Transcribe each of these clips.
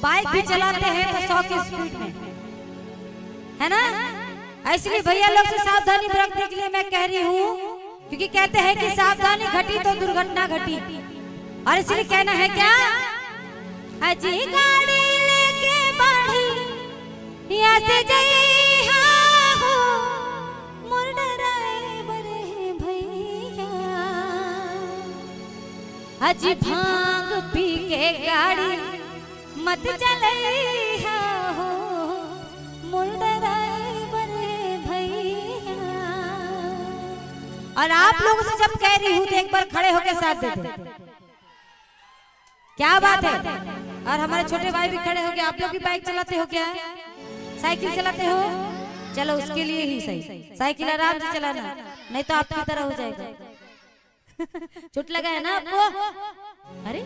Bike भी चलाते हैं तो 100 की स्पीड में, है ना। इसलिए भैया लोग से सावधानी बरतने के लिए मैं कह रही हूँ, क्योंकि कहते हैं कि सावधानी घटी तो दुर्घटना घटी। और इसलिए कहना है क्या, अजी गाड़ी लेके बढ़ी यहाँ से जइहा हो मोर ड्राइवर है भैया, अजी भांग पी के गाड़ी मत चलइहा हो मोर ड्राइवर है भैया। और आप लोगों से जब कह रही हूँ तो एक बार खड़े होकर साथ दे दो, क्या बात है। और हमारे छोटे भाई भी खड़े हो गए। आप लोग भी बाइक चलाते हो क्या, साइकिल चलाते हो? चलो उसके लिए ही सही, साइकिल आराम से चलाना, नहीं तो आपकी तरह हो जाएगा। चोट लगा है ना आपको? अरे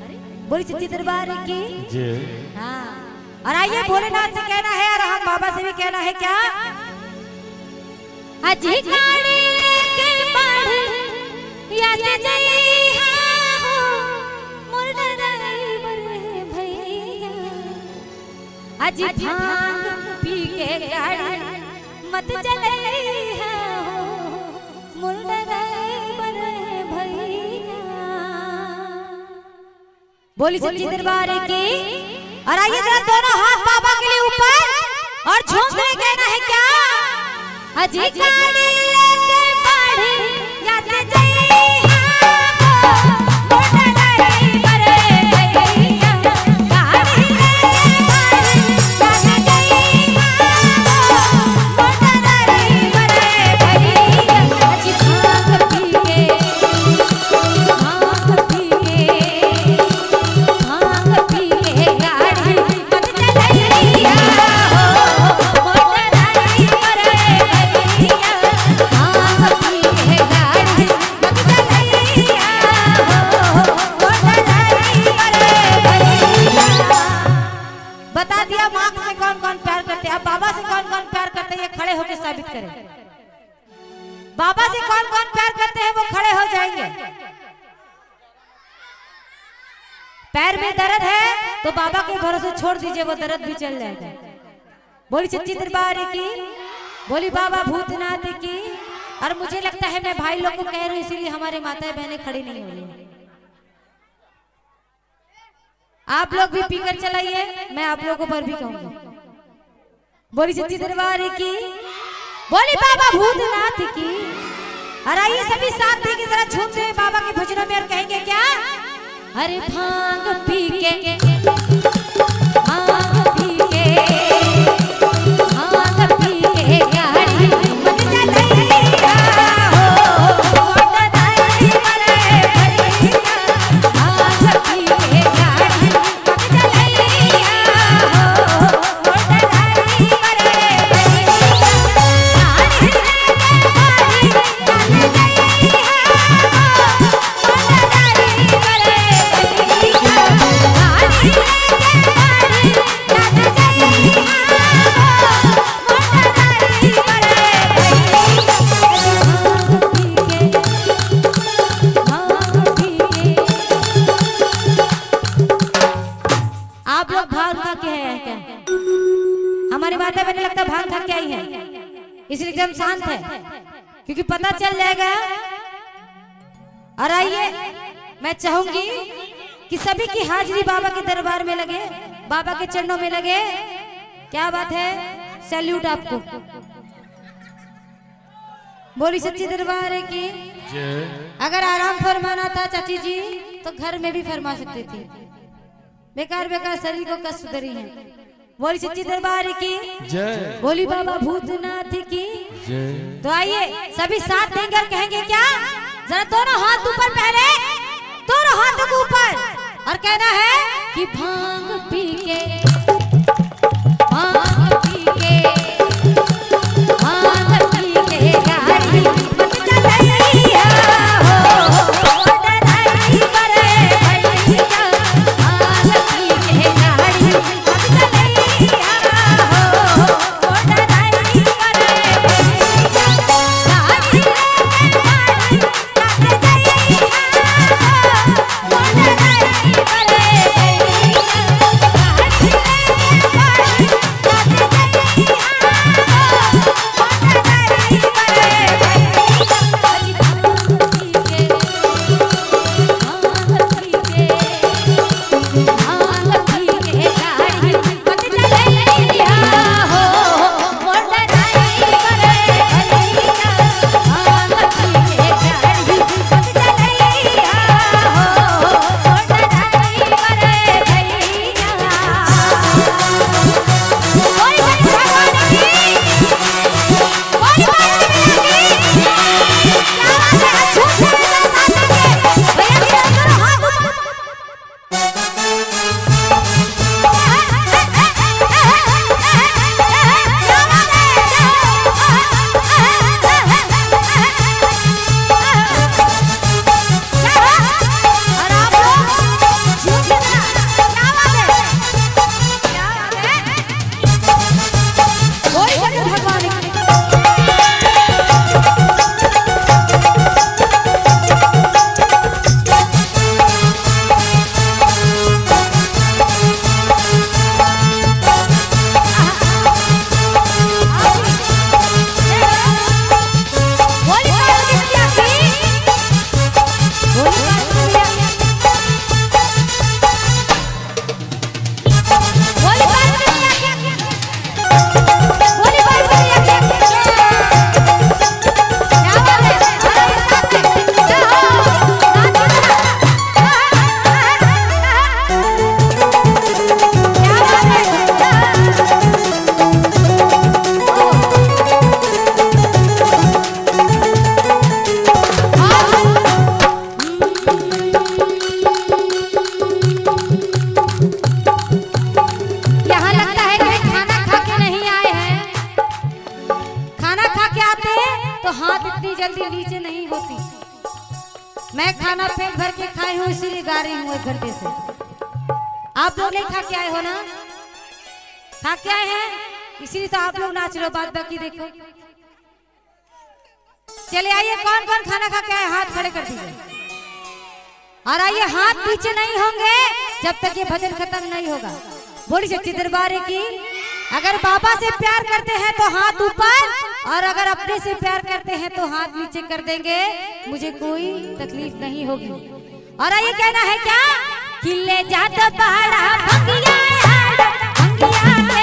बोली सच्ची दरबार की जी। हाँ, और आइए भोलेनाथ से कहना है और हम बाबा से भी कहना है क्या, अजी गाड़ी लेके बढ़ या से जइहा हो मोर ड्राइवर है भैया, अजी भांग पी के गाड़ी मत चलइहा हो मोर ड्राइवर है भैया। बोली सच्ची दरबार की। और आइए जरा दोनों हाथ बाबा के लिए ऊपर और झूम के कहना है क्या, अजी गाड़ी लेके बढ़ या से जइहा हो मोर ड्राइवर है भैया, गाड़ी लेके बढ़ या से जइहा हो मोर ड्राइवर है भैया, अजी भांग पी के बता दिया माँ से कौन कौन प्यार करते हैं। अब बाबा से कौन कौन प्यार करते हैं ये खड़े होकर साबित करें। बाबा से कौन कौन प्यार करते हैं वो खड़े हो जाएंगे। पैर में दर्द है तो बाबा के भरोसे छोड़ दीजिए, वो दर्द भी चल जाएगा। बोली सच्ची दरबार की, बोली बाबा भूतनाथ की। और मुझे लगता है मैं भाई लोग को कह रही हूँ, इसीलिए हमारे माताएं बहनें खड़ी नहीं हो रही। आप लोग भी पीकर चलाइए, मैं आप लोगों पर भी कहूंगी। बोली सच्ची दरबार की, बोली बाबा भूतनाथ की। और आइए सभी साथ देंगे, जरा झूमते हैं बाबा के भजनों में और कहेंगे क्या, अरे भांग पी के भांग पी के भांग पी के गाड़ी मत चलइहा हो मोर ड्राइवर है भैया, भांग पी के गाड़ी मत चलइहा हो मोर ड्राइवर है भैया, गाड़ी लेके बढ़ या से जइहा आप लोग भांग खा के हैं क्या? हमारी माता बहने लगता भांग खा के आई है, इसलिए एकदम शांत है, क्योंकि पता चल जाएगा। और आइए मैं चाहूंगी कि सभी की हाजिरी बाबा के दरबार में लगे, बाबा के चरणों में लगे। क्या बात है, सैल्यूट आपको। बोली सच्ची दरबार की। अगर आराम फरमाना था चाची जी तो घर में भी फरमा सकते थे, बेकार बेकार शरीर को कष्ट दे रही है। बोली सच्ची दरबार की जय, बोली बाबा भूतनाथ की जय। तो आइए सभी साथ देंगे और कहेंगे क्या, जरा दोनों हाथ ऊपर, पहले दोनों हाथों को ऊपर और कहना है कि भांग पी के भांग पी के भांग पी के गाड़ी मत चलइहा हो मोर ड्राइवर है भैया, भांग पी के गाड़ी मत चलइहा हो मोर ड्राइवर है भैया। तो हाथ इतनी जल्दी नीचे नहीं होती। मैं खाना पेट भर के खाई हूँ इसीलिए गा रही हूँ 1 घंटे से। आप लोग नहीं खा के आए हो ना? खा के आए हैं इसीलिए तो आप लोग नाच रहे हो। बात बाकी देखो। चलिए आइए, कौन कौन खाना खा के आए हाथ खड़े कर दीजिए। और आइए, हाथ नीचे नहीं होंगे जब तक ये भजन खत्म नहीं होगा। बोली सच्ची दरबार की। अगर बाबा से प्यार करते हैं तो हाथ ऊपर, और अगर अपने से प्यार करते हैं तो हाथ नीचे कर देंगे, मुझे कोई तकलीफ नहीं होगी। और आइए, कहना है क्या कि ले जाता पहाड़ा भंगिया भंगिया के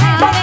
चढ़ावे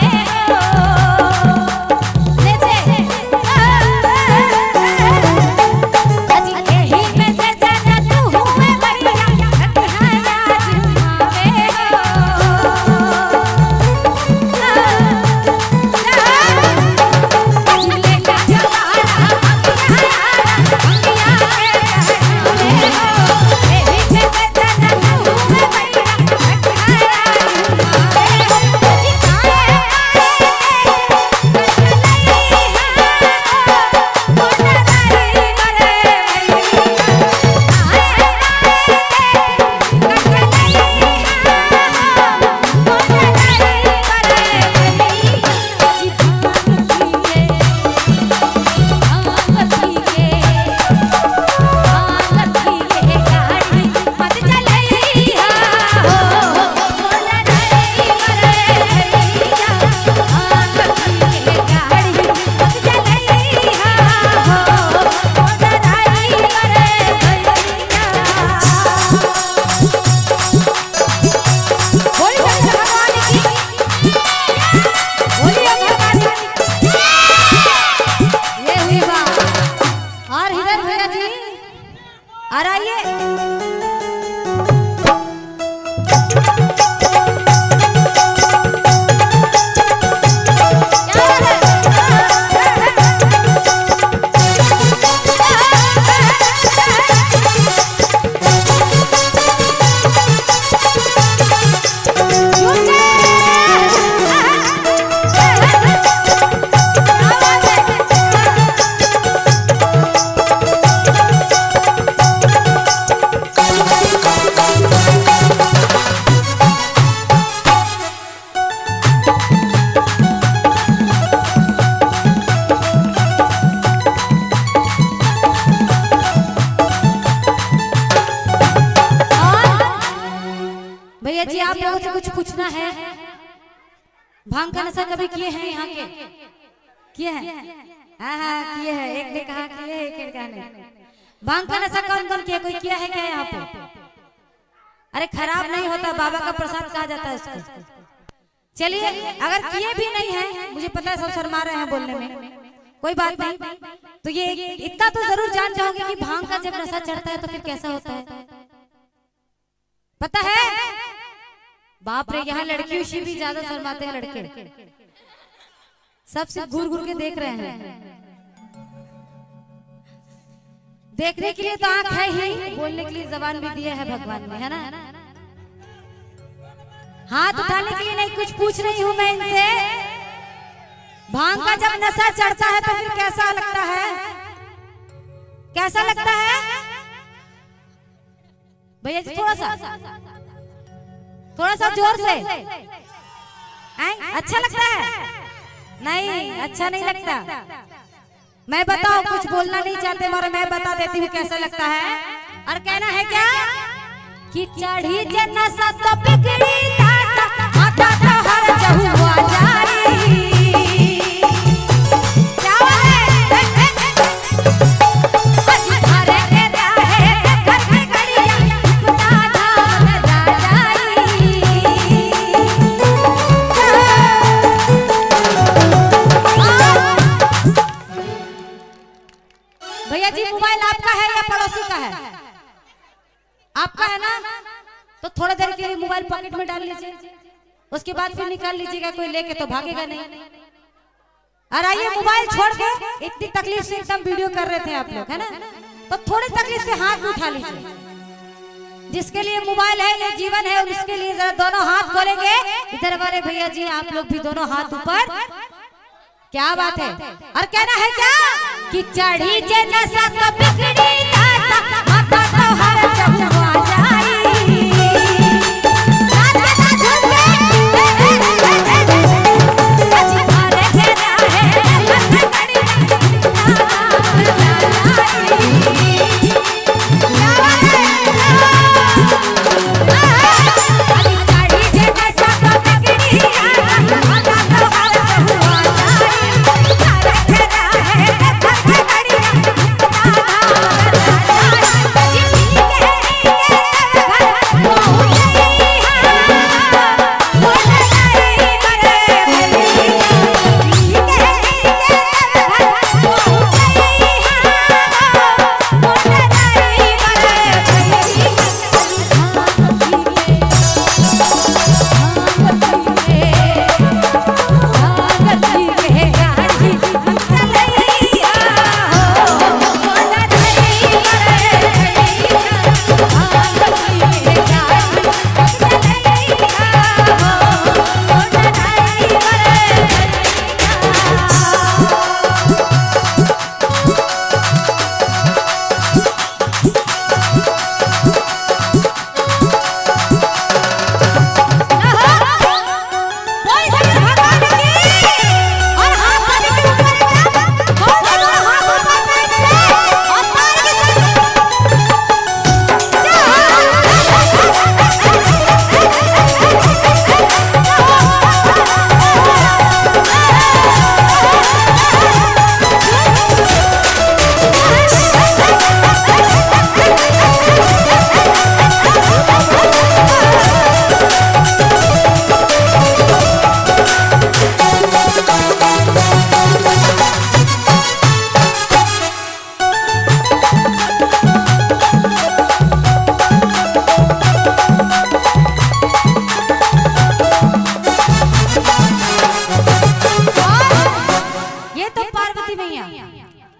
भांग का नशा कभी किए हैं यहाँ के? किए हैं? हाँ हाँ किए हैं। एक ने कहा किए है, एक ने कहा नहीं। भांग का नशा कौन कौन किया? कोई किया है क्या यहाँ पे? अरे खराब नहीं होता, बाबा का प्रसाद कहा जाता है उसको। चलिए, अगर किए भी नहीं है, मुझे पता है सब शर्मा रहे हैं बोलने में, कोई बात नहीं। तो ये इतना तो जरूर जान जाओगे कि भांग का जब नशा चढ़ता है तो फिर कैसा होता है, पता है? बाप रे, यहाँ लड़की उसी भी ज्यादा शर्माते हैं लड़के। सबसे घूर घूर के देख रहे हैं। देखने के लिए तो आंख है ही, बोलने के लिए जबान भी दिया है भगवान ने, है ना? हाथ उठाने के लिए नहीं, कुछ पूछ रही हूँ मैं इनसे। भांग का जब नशा चढ़ता है तो फिर कैसा लगता है? कैसा लगता है भैया जी? थोड़ा सा जोर से। अच्छा लगता है? नहीं, अच्छा नहीं लगता। मैं बताऊं, कुछ बोलना नहीं चाहते मगर मैं बता देती हूँ कैसा लगता है। और कहना है क्या कि चढ़ी नशा तो बिगड़ी माता तो हर जहुआ जारी। भैया जी, मोबाइल आपका है या पड़ोसी का है? आपका है ना? तो थोड़ा देर के लिए मोबाइल पॉकेट में डाल लीजिए, उसके बाद फिर निकाल लीजिएगा। कोई लेके तो भागेगा नहीं। और आइए, मोबाइल छोड़ के इतनी तकलीफ से एकदम वीडियो कर रहे थे आप लोग, है ना? तो थोड़ी तकलीफ से हाथ उठा लीजिए। जिसके लिए मोबाइल है, ये जीवन है, उसके लिए जरा दोनों हाथ खोलेंगे। इधर वाले भैया जी, आप लोग भी दोनों हाथ ऊपर। क्या बात है। और कहना है क्या कि चढ़ी जे नशा तो बिगड़ी दासा माता तो हर जब आ जाई।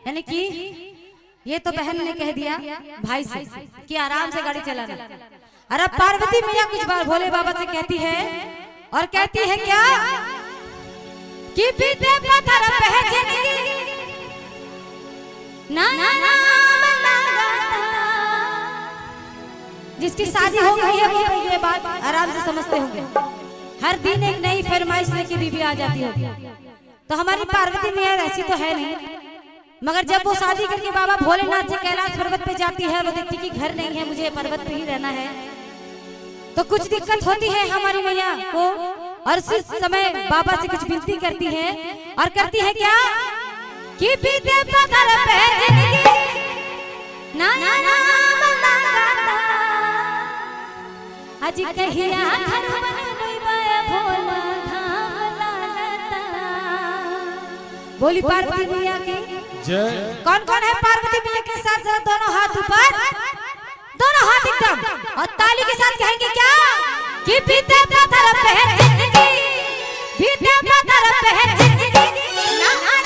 यानी कि ये तो बहन ने कह दिया भाई से कि आराम से गाड़ी चलाना। और अब पार्वती मैया कुछ बार भोले बाबा से कहती है और कहती है क्या कि बीते पत्थर पे जिंदगी ना ना ना जिसकी शादी हो गई है वो ये बात आराम से समझते होंगे। हर दिन एक नई फरमाइश लेके बीबी आ जाती होगी। तो हमारी पार्वती मैया ऐसी तो है नहीं, मगर जब वो शादी करके बाबा भोलेनाथ से कैलाश पर्वत पे जाती है, वो देखती कि घर नहीं है, मुझे पर्वत पे ही रहना है, तो कुछ दिक्कत होती है हमारी मैया को। और उस समय बाबा से कुछ विनती करती है और करती है क्या कि बीते पत्थर पे जिंदगी ना ना नाम लगाता आज कहिया घर बनबे भोला धाम लागता। बोली पार्वती मैया की जय। कौन कौन है पार्वती मैया के साथ? जरा दोनों हाथ ऊपर, दोनों हाथ एकदम, और ताली के साथ कहेंगे क्या कि बीते पत्थर पे जिंदगी, बीते पत्थर पे जिंदगी ना ना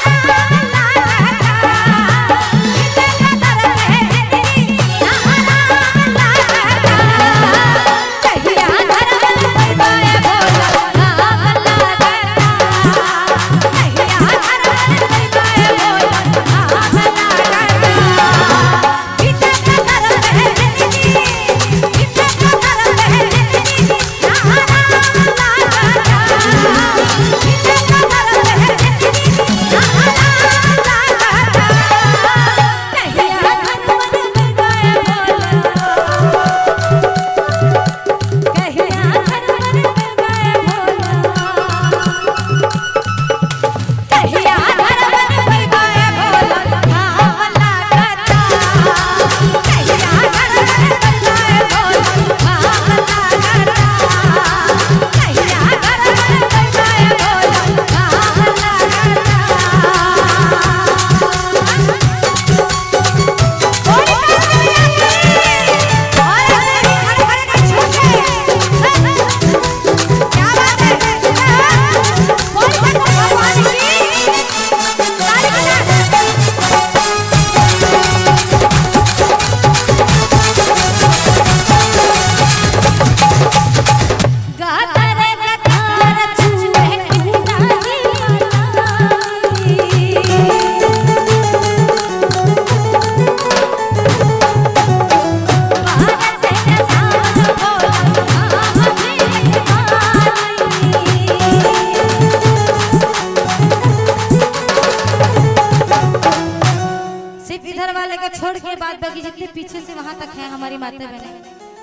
वाले को छोड़ के बाद बाकी जितने पीछे से वहां तक है हमारी माता बहने,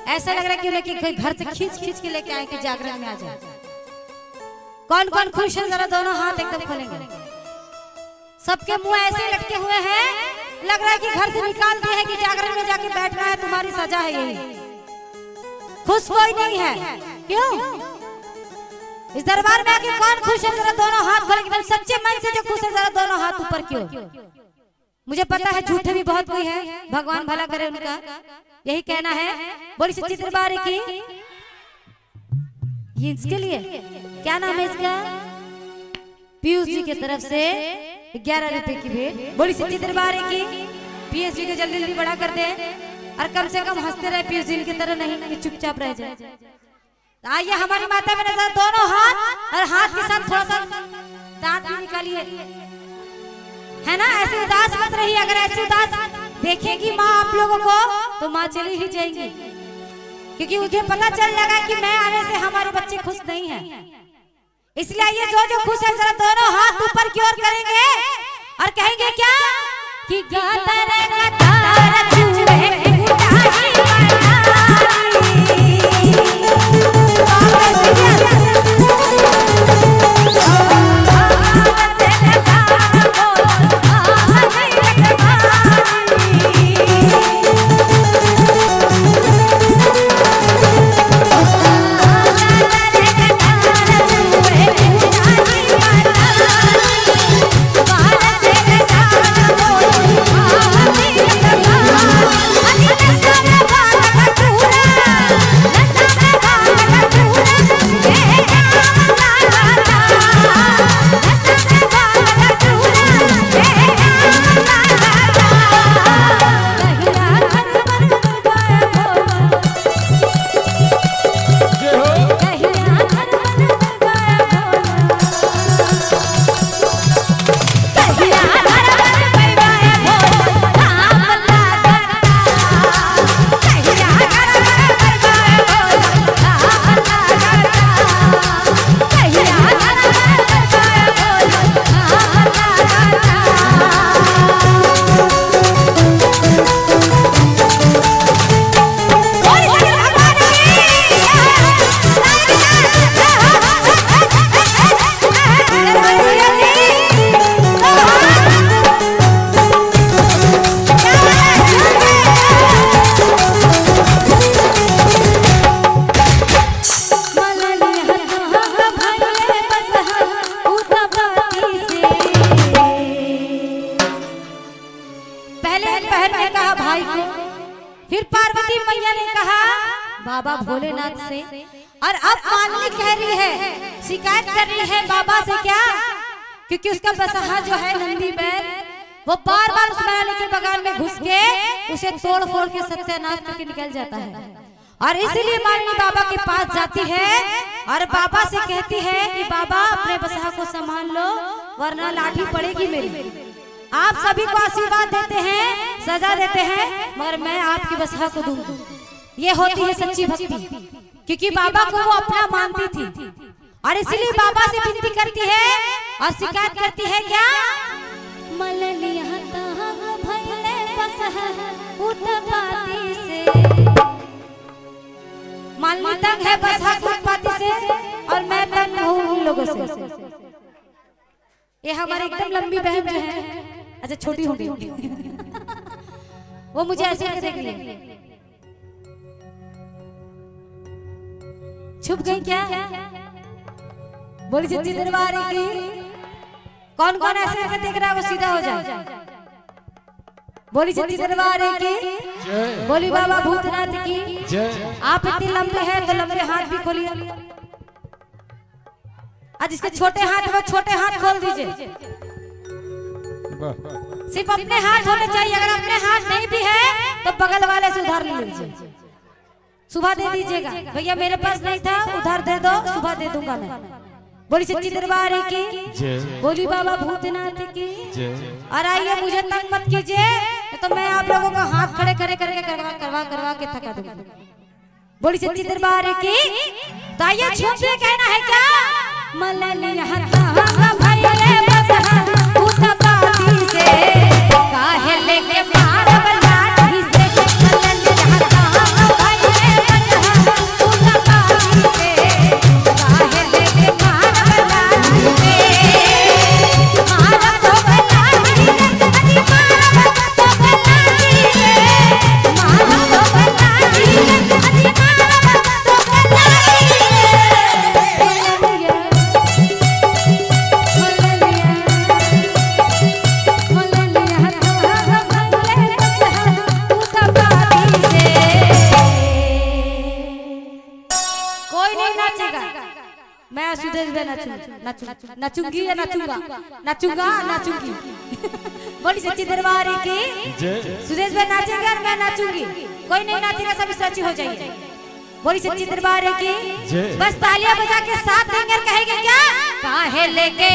ऐसा लग रहा है कि उन्हें घर से खींच खींच के लेके आए कि जागरण में आ जाए। कौन कौन खुश है जरा दोनों हाथ एकदम खोलेंगे। सबके मुंह ऐसे लटके हुए हैं, लग रहा है कि घर से निकाल दिए हैं कि जागरण में जाके बैठना है, तुम्हारी सजा है यही। खुश कोई नहीं है, क्यों? इस दरबार में आके कौन खुश है जरा दोनों हाथ खोले एकदम सच्चे मन से जो खुश है जरा दोनों हाथ ऊपर क्यों? मुझे पता है झूठे भी बहुत कोई है, भगवान भला करे उनका, यही कहना है। बोली सच्ची दरबार की। ये इसके लिए क्या नाम है इसका? पीयूष जी की तरफ से 11 रुपए की भेंट। बोली सच्ची दरबार की। पीयूष जी को जल्दी जल्दी बड़ा कर दे और कम से कम हंसते रहे, पीयूष जी की तरह नहीं कि चुपचाप रह जाए। आइए हमारी माता में नजर, दोनों हाथ और हाथ के साथ थोड़ा सा दांत भी निकालिए, है ना? ऐसे उदास मत रहिए। अगर ऐसे उदास देखेगी माँ आप लोगों को तो माँ चली ही जाएंगी, क्योंकि मुझे पता चल लगा कि मैं आने से हमारे बच्चे खुश नहीं हैं। इसलिए ये जो खुश है जरा दोनों हाथ ऊपर की ओर करेंगे और कहेंगे क्या कि बाबा भोलेनाथ से, और अब मालिनी कह रही है, शिकायत कर रही है बाबा से। क्या? क्योंकि उसका बसहा जो है नंदी बैल, वो बार बार उस मालिनी के बगान में घुस के उसे तोड़ फोड़ के सत्यानाश करके निकल जाता है। और इसीलिए मालिनी बाबा के पास जाती है और बाबा से कहती है कि बाबा अपने बसहा को संभाल लो वरना लाठी पड़ेगी मेरी। आप सभी को आशीर्वाद देते हैं, सजा देते हैं, मगर मैं आपकी बसहा को दूंगी। ये होती है सच्ची भक्ति, क्योंकि बाबा को वो अपना मानती थी और इसीलिए बाबा से विनती करती है और शिकायत करती है। क्या? मालिनी तंग है बसहा की उत्पत्ति से और मैं तंग हूँ उन लोगों से। ये हमारी एकदम लंबी बहन जो है, अच्छा छोटी हो गई, वो मुझे ऐसे देख रही, छुप गई क्या? बोली सच्ची दरबार की। कौन कौन ऐसे करके देख रहा है वो सीधा हो जाए। बोली सच्ची दरबार की। बोली बाबा भूतनाथ की। आप इतने लंबे हैं तो लंबे हाथ भी खोलिए। आज इसके छोटे हाथ वो छोटे हाथ खोल दीजिए। सिर्फ अपने हाथ होने चाहिए, अगर अपने हाथ नहीं भी है तो बगल वाले से उधार ले लीजिए, सुबह दे दीजिएगा। भैया मेरे पास नहीं था, उधार दे दो, सुबह दे दूंगा मैं। बोली सच्ची दरबार की। बोली बाबा भूतनाथ की। और आइए मुझे तंग मत कीजिए, तो मैं आप लोगों को हाथ खड़े खड़े करके करवा के थका दूंगा। बोली सच्ची दरबार की। तो आइए छुप के कहना है क्या? मललिया भैया बसहा उठपाती से काहे लेके मारा नचूंगी या नचूंगा, नचूंगा नचूंगी। बोली सच्ची दरबार की। सुरेश भाई नाचेंगे और मैं नाचूंगी, कोई नहीं नाचेगा, सब सच्ची हो जाएगी। बोली सच्ची दरबार की। बस तालियां बजा के साथ देंगे, कहेंगे क्या? काहे लेके